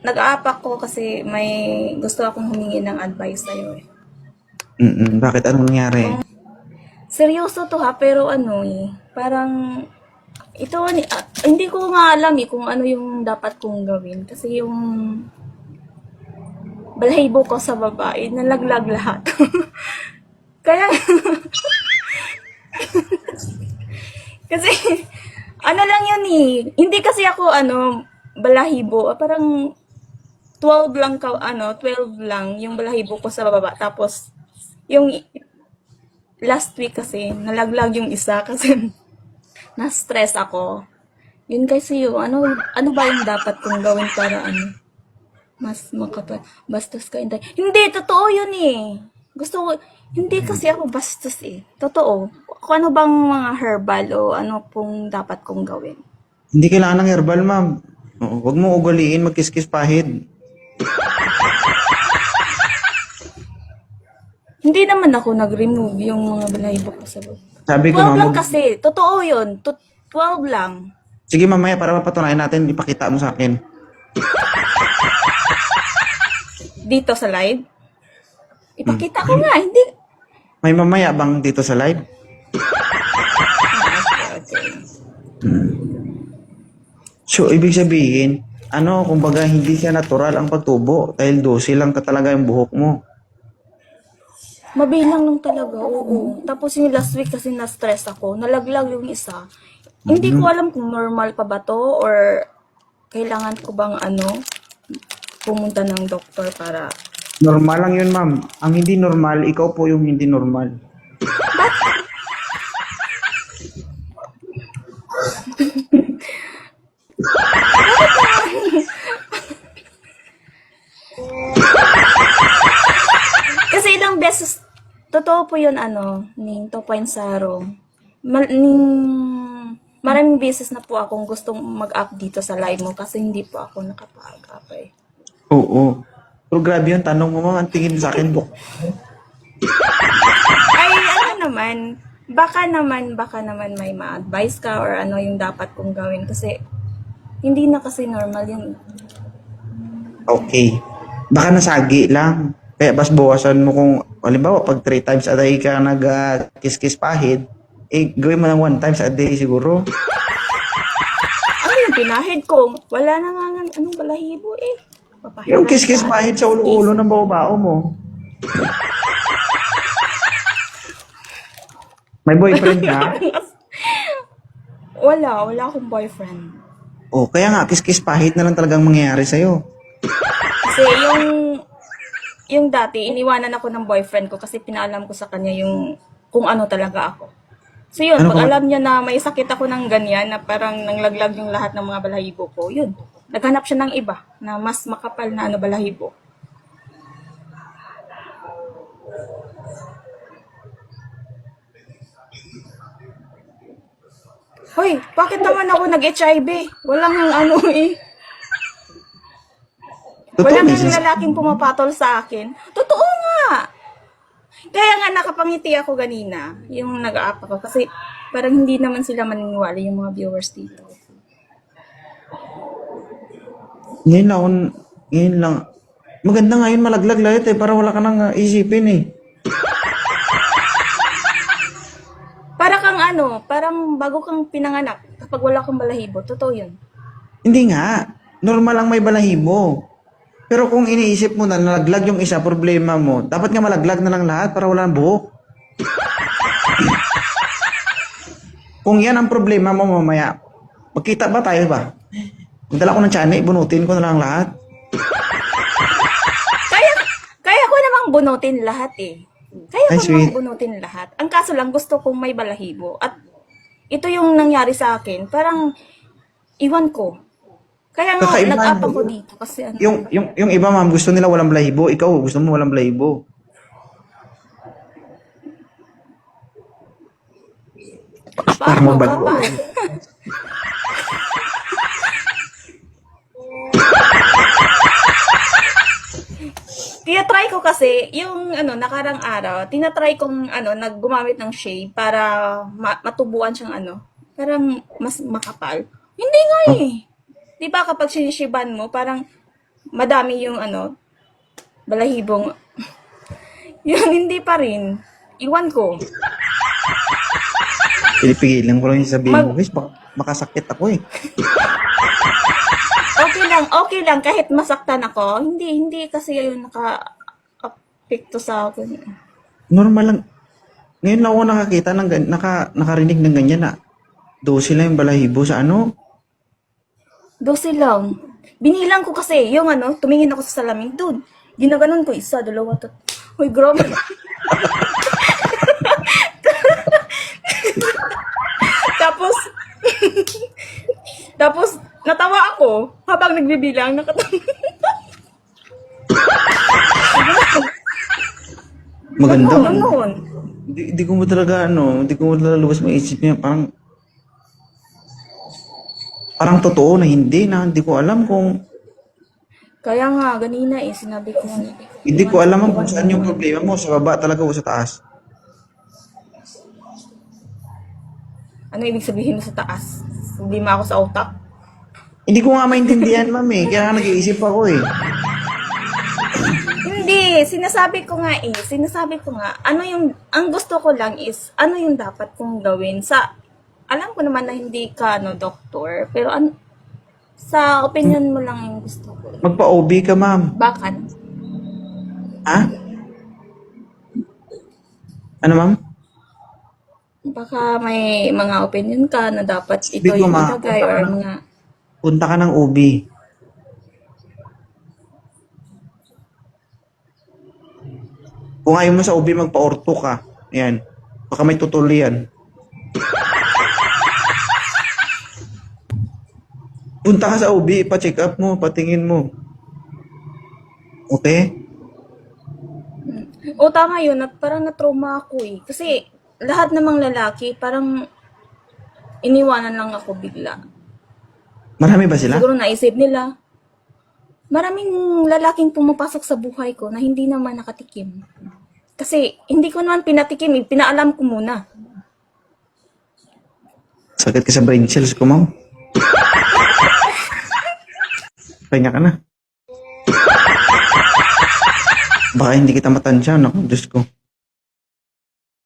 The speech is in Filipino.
nag-aapak ko kasi may gusto akong humingi ng advice sa'yo eh. Bakit? Anong nangyari? Seryoso to ha, pero ano eh, parang ito, hindi ko nga alam eh kung ano yung dapat kong gawin. Kasi yung balahibo ko sa babae, nalaglag lahat. Kaya, kasi, ano lang yun eh. Hindi kasi ako, balahibo. Parang 12 lang, 12 lang yung balahibo ko sa baba. Tapos, yung last week kasi, nalaglag yung isa kasi na-stress ako. Yun kasi yung, ano ba yung dapat kong gawin para mas makapal, bastos ka, hindi. Hindi, totoo yun eh. Gusto ko, hindi kasi ako bastos eh. Totoo. Kung ano bang mga herbal o ano pong dapat kong gawin. Hindi kailangan ng herbal, ma'am. Oo, huwag mo ugaliin magkiskis pahid. Hindi naman ako nag-remove yung mga balahibo ko sa loob. Sabi ko, 12 ma'am, lang kasi. Totoo yun. 12 lang. sige mamaya para mapatunayan natin, ipakita mo sa akin. Dito sa live. Ipakita ko nga. Hindi. May mamaya bang dito sa live? Okay. So, ibig sabihin, kumbaga hindi siya natural ang pagtubo dahil 12 lang ka talaga yung buhok mo. Mabilang lang talaga, oo. Tapos yung last week kasi na-stress ako, nalaglag yung isa. Hindi ko alam kung normal pa ba to or kailangan ko bang pumunta ng doktor para... Normal lang yun, ma'am. Ang hindi normal, ikaw po yung hindi normal. Kasi ilang beses, totoo po yun Ning 2.0. Maraming beses na po akong gustong mag-up dito sa live mo kasi hindi po ako nakapag-up eh. Oo. Pero grabe yun, tanong mo, ma'am, ang tingin sa akin, buk. Ay, baka naman may ma-advise ka or ano yung dapat kong gawin kasi hindi na kasi normal yun. Okay. Baka nasagi lang. Kaya bas bawasan mo kung, halimbawa, pag 3 times a day ka nag-kiss-kiss pahid, gawin mo ng 1 times a day siguro. Ano yung pinahid ko? Wala na nga anong balahibo eh. Yung Papahiran kiss-kiss ka. pahid sa ulo-ulo ng bao-bao mo. May boyfriend ka? Wala akong boyfriend. O, kaya nga, kiss-kiss pahid na lang talagang mangyayari sa'yo. Kasi yung dati, iniwanan ako ng boyfriend ko kasi pinaalam ko sa kanya yung kung ano talaga ako. So yun, Ano pag ka? alam niya na may sakit ako ng ganyan, na parang nanglaglag yung lahat ng mga balahibo ko, yun. Naghanap siya ng iba na mas makapal na balahibo. Hoy, bakit naman ako nag-HIV? Walang eh. Totoo, Walang may ang lalaking pumapatol sa akin. Totoo nga. Kaya nga nakapangiti ako ganina, yung nag-aap ako. Kasi parang hindi naman sila maniniwala yung mga viewers dito. Ngayon lang, ngayon lang. Maganda nga yun, malaglag lahat para wala ka nang isipin eh. Para kang parang bago kang pinanganak kapag wala kang balahibo. Totoo yun. Hindi nga, normal lang may balahibo. Pero kung iniisip mo na nalaglag yung isa, problema mo, dapat nga malaglag na lang lahat para wala ng buhok. Kung yan ang problema mo mamaya, magkita ba tayo ba? Magdala ko ng tiyan, bunutin ko na lang lahat. Kaya, kaya ko namang bunutin lahat eh. Kaya Ay, ko sweet. namang bunutin lahat. Ang kaso lang gusto kong may balahibo. At ito yung nangyari sa akin. Parang iwan ko. Kaya nga, Kakaiba. nag-up ako dito kasi Yung iba ma'am, gusto nila walang balahibo. Ikaw, gusto mo walang balahibo. paano Tama ba? ka pa? Tinatry ko kasi, yung nakarang araw, tinatry kong naggumamit ng shade para matubuan siyang parang mas makapal. Hindi nga Oh, eh. Di ba kapag sinishiban mo, parang madami yung ano, balahibong, yun hindi pa rin. Iwan ko. Pinipigilan ko lang yung sabihin Mag- mo, guys, makasakit ako eh. Okay lang, kahit masaktan ako. Hindi kasi yun naka-apekto sa akin. Normal lang. Ngayon lang ako nakakita ng nakarinig ng ganyan na 12 lang yung balahibo sa ano. 12 lang. Binilang ko kasi, yung ano, tumingin ako sa salamin. Dude, ginaganon ko, 1, 2, 3. Uy, grabe. Tapos, tapos, natawa ako habang nagbibilang. Maganda. Ganon. Di ko mo talaga hindi ko mo talaga lubos maisip niya. Parang totoo na hindi ko alam kung, Kaya nga, ganina sinabi ko. hindi ko alam kung saan yung problema mo, sa baba talaga o sa taas. Ano ibig sabihin mo sa taas? Problema ako sa utak? Hindi ko nga maintindihan, ma'am eh. Kaya nga nag-iisip ako eh. Hindi, sinasabi ko nga, ang gusto ko lang is, ano yung dapat kong gawin alam ko naman na hindi ka, doktor, pero sa opinion mo lang yung gusto ko. Magpa-OB ka, ma'am. Bakit? Ha? Ano, ma'am? Baka may mga opinion ka na dapat ito Sabi ko, yung ma, ilagay or mga, Punta ka ng OB. Kung ayaw mo sa OB, magpa-orto ka. Yan. Baka may tutuloy yan. Punta ka sa OB, pa-check up mo, patingin mo. Okay? o tama yun, parang na-trauma ako eh. Kasi lahat namang lalaki, parang iniwanan lang ako bigla. Marami ba sila? Siguro naisip nila, maraming lalaking pumapasok sa buhay ko na hindi naman nakatikim. Kasi hindi ko naman pinatikim, pinaalam ko muna. Sakit ka sa brain cells ko, ma'am. Pahinga ka na. Baka hindi kita matansya, no? Diyos ko.